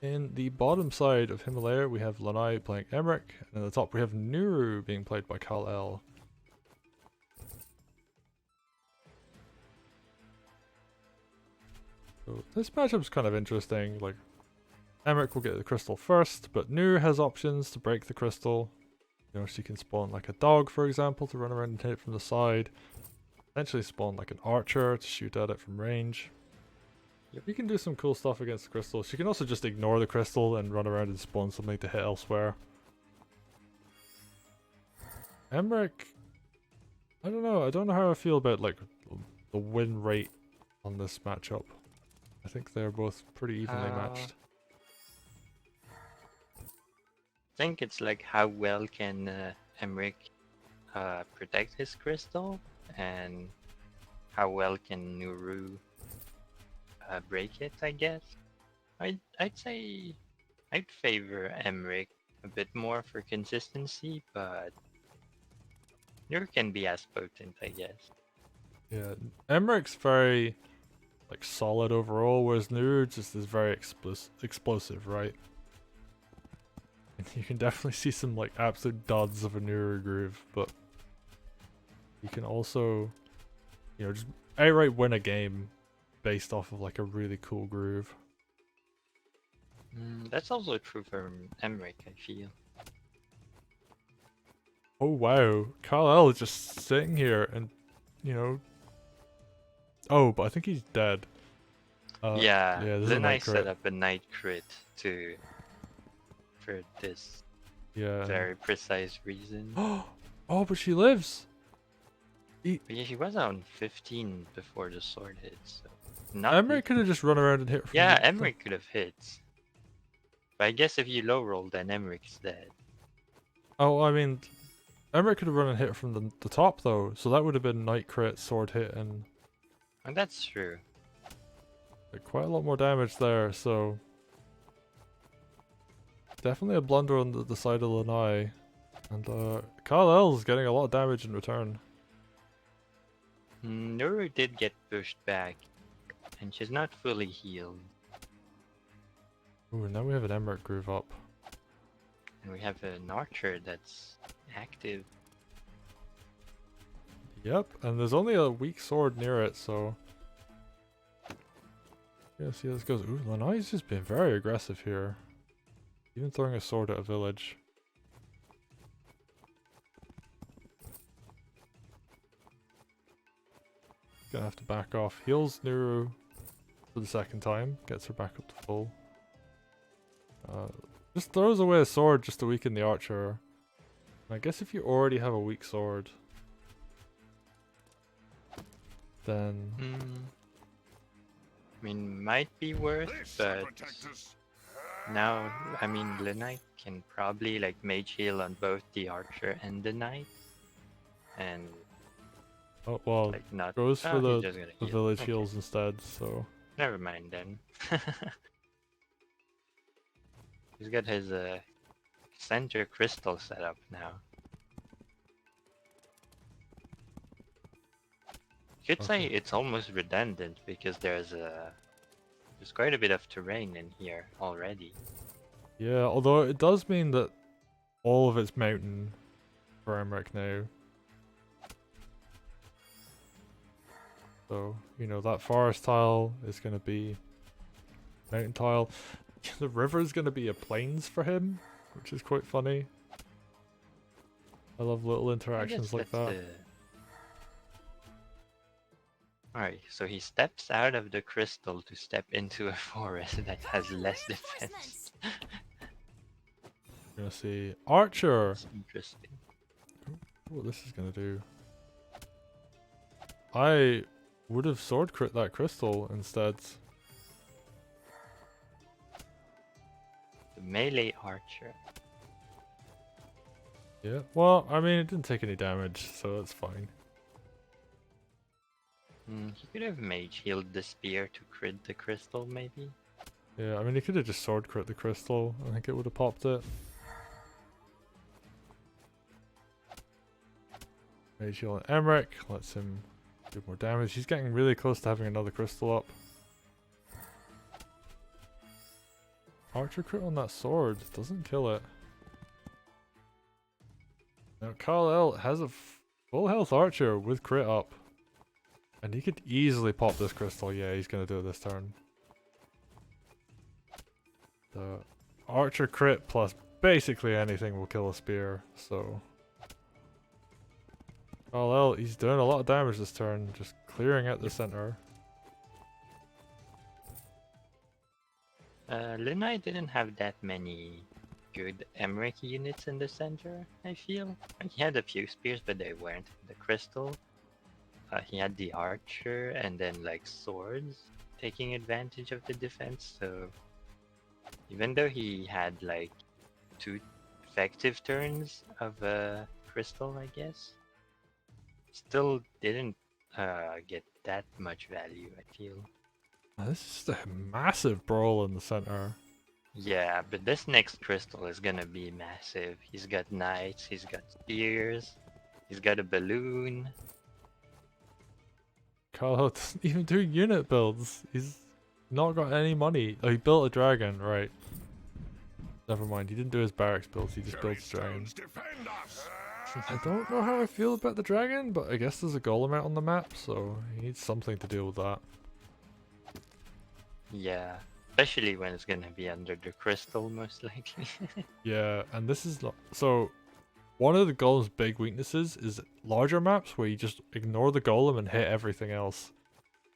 In the bottom side of Himalaya, we have Lynaï playing Emeric, and at the top we have Nuru being played by Khal-El. So this matchup's kind of interesting. Like, Emeric will get the crystal first, but Nuru has options to break the crystal. You know, she can spawn like a dog, for example, to run around and hit it from the side. Potentially spawn like an archer to shoot at it from range. You can do some cool stuff against the crystal. She can also just ignore the crystal and run around and spawn something to hit elsewhere. Emeric, I don't know. I don't know how I feel about like the win rate on this matchup. I think they're both pretty evenly matched. I think it's like how well can Emeric protect his crystal, and how well can Nuru break it, I guess. I'd say I'd favor Emeric a bit more for consistency, but Nuru can be as potent, I guess. Yeah, Emeric's very like solid overall, whereas Nuru just is very explosive, right? And you can definitely see some like absolute duds of a Nuru groove, but you can also, you know, just outright win a game based off of like a really cool groove. That's also true for Emeric, I feel. Oh wow, Khal-El is just sitting here and, you know... Oh, but I think he's dead. Yeah, this is a Lynaï night crit. set up a night crit for this very precise reason. Oh, but she lives! But yeah, she was on 15 before the sword hit, so... Emeric could have just run around and hit from Emeric could have hit. But I guess if you low roll, then Emeric's dead. Oh, I mean... Emeric could have run and hit from the top though, so that would have been night crit, sword hit, and... And that's true. Like, quite a lot more damage there, so... Definitely a blunder on the side of Lynaï. And Khal-El's getting a lot of damage in return. Nuru did get pushed back, and she's not fully healed. Ooh, now we have an Emeric groove up. And we have an archer that's active. Yep, and there's only a weak sword near it, so... Yeah, see how this goes. Ooh, Lynaï's just been very aggressive here. Even throwing a sword at a village. Gonna have to back off. Heals Nuru for the second time. Gets her back up to full. Just throws away a sword just to weaken the archer. I guess if you already have a weak sword, then... I mean, might be worth, but now, I mean, Lynaï can probably like mage heal on both the archer and the knight, and oh well, like not goes for the village okay. heals instead. So never mind then. He's got his center crystal set up now. You could say it's almost redundant because there's quite a bit of terrain in here already. Yeah, although it does mean that all of it's mountain for Emeric now. So, you know, that forest tile is going to be mountain tile. The river is going to be a plains for him, which is quite funny. I love little interactions like that. Alright, so he steps out of the crystal to step into a forest that has less defense. We're gonna see Archer! That's interesting. What this is gonna do. I would have sword crit that crystal instead. The melee archer. Yeah, well, I mean, it didn't take any damage, so that's fine. He could have mage healed the spear to crit the crystal, maybe? Yeah, I mean, he could have just sword crit the crystal. I think it would have popped it. Mage heal on Emeric, lets him do more damage. He's getting really close to having another crystal up. Archer crit on that sword doesn't kill it. Now Khal-El has a full health archer with crit up. And he could easily pop this crystal. Yeah, he's gonna do it this turn. The archer crit plus basically anything will kill a spear, so... Khal-El, he's doing a lot of damage this turn, just clearing out the center. Lynaï didn't have that many good Emeric units in the center, I feel. Like, he had a few spears, but they weren't the crystal. He had the archer and then like swords taking advantage of the defense, so even though he had like 2 effective turns of crystal, I guess, still didn't get that much value, I feel. This is just a massive brawl in the center. Yeah, but this next crystal is gonna be massive. He's got knights, he's got spears, he's got a balloon. Khal-El doesn't even do unit builds. He's not got any money. Oh, he built a dragon, right. Never mind, he didn't do his barracks builds, he just built a dragon. I don't know how I feel about the dragon, but I guess there's a golem out on the map, so he needs something to deal with that. Yeah, especially when it's gonna be under the crystal, most likely. Yeah, and this is not... So, one of the golem's big weaknesses is larger maps where you just ignore the golem and hit everything else.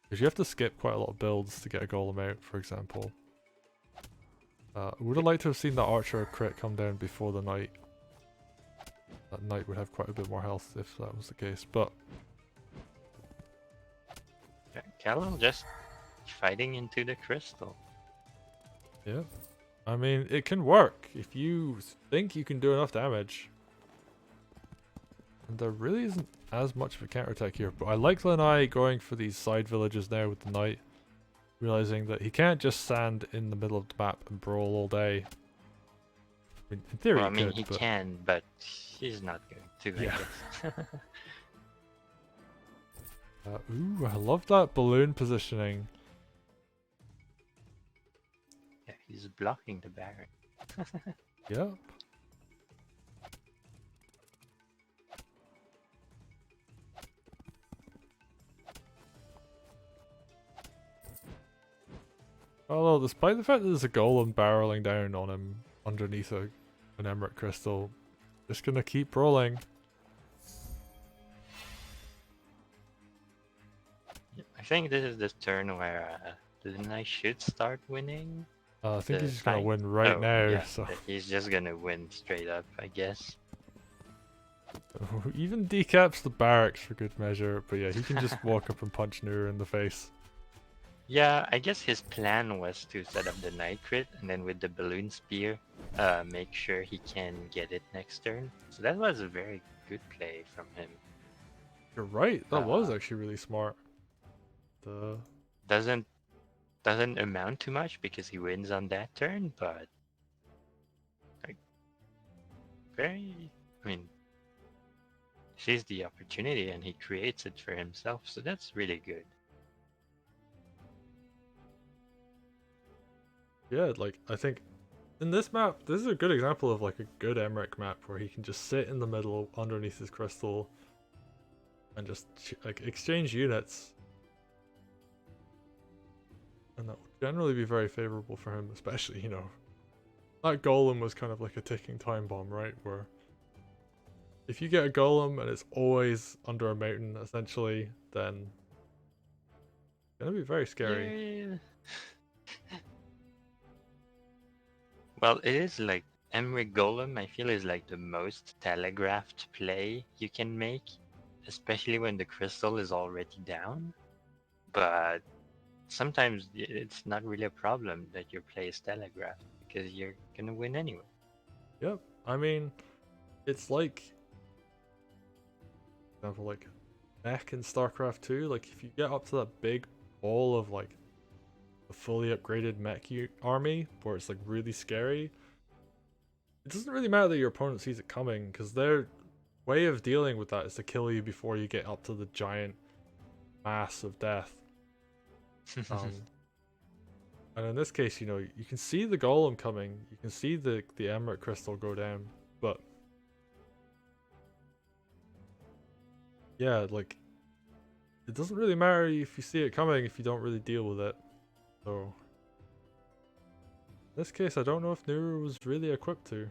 Because you have to skip quite a lot of builds to get a golem out, for example. I would have liked to have seen that archer crit come down before the knight. That knight would have quite a bit more health if that was the case, but... Yeah, Khal-El just fighting into the crystal. Yeah. I mean, it can work if you think you can do enough damage. And there really isn't as much of a counterattack here, but I like Lynaï going for these side villages now with the knight, realizing that he can't just stand in the middle of the map and brawl all day. I mean, in theory, Well, I mean, he could, he can, but he's not going to, Yeah. I guess. ooh, I love that balloon positioning. Yeah, he's blocking the Barrett. Yep. Although, despite the fact that there's a golem barreling down on him underneath an Emeric crystal, just gonna keep rolling. I think this is the turn where Lynaï should start winning. I think the he's just gonna fight. win right Oh, now, yeah, so... he's just gonna win straight up, I guess. Even decaps the barracks for good measure, but yeah, he can just walk up and punch Nuru in the face. Yeah, I guess his plan was to set up the Knight crit, and then with the balloon spear, make sure he can get it next turn. So that was a very good play from him. You're right, that was actually really smart. Doesn't amount to much because he wins on that turn, but like I mean, sees the opportunity and he creates it for himself, so that's really good. Yeah, like, I think in this map, this is a good example of like a good Emeric map where he can just sit in the middle underneath his crystal and just like exchange units. And that would generally be very favorable for him, especially, you know, that golem was kind of like a ticking time bomb, right? Where if you get a golem and it's always under a mountain, essentially, then it's gonna be very scary. Yeah. Well, it is like Emeric Golem, I feel, is like the most telegraphed play you can make, especially when the crystal is already down. But sometimes it's not really a problem that your play is telegraphed because you're gonna win anyway. Yep, I mean, it's like, for example, like mech in StarCraft 2, like if you get up to that big ball of like a fully upgraded mech army where it's like really scary, it doesn't really matter that your opponent sees it coming, because their way of dealing with that is to kill you before you get up to the giant mass of death. And in this case, you know, you can see the golem coming. You can see the Emeric crystal go down, but yeah, like it doesn't really matter if you see it coming if you don't really deal with it. So in this case, I don't know if Nuru was really equipped to.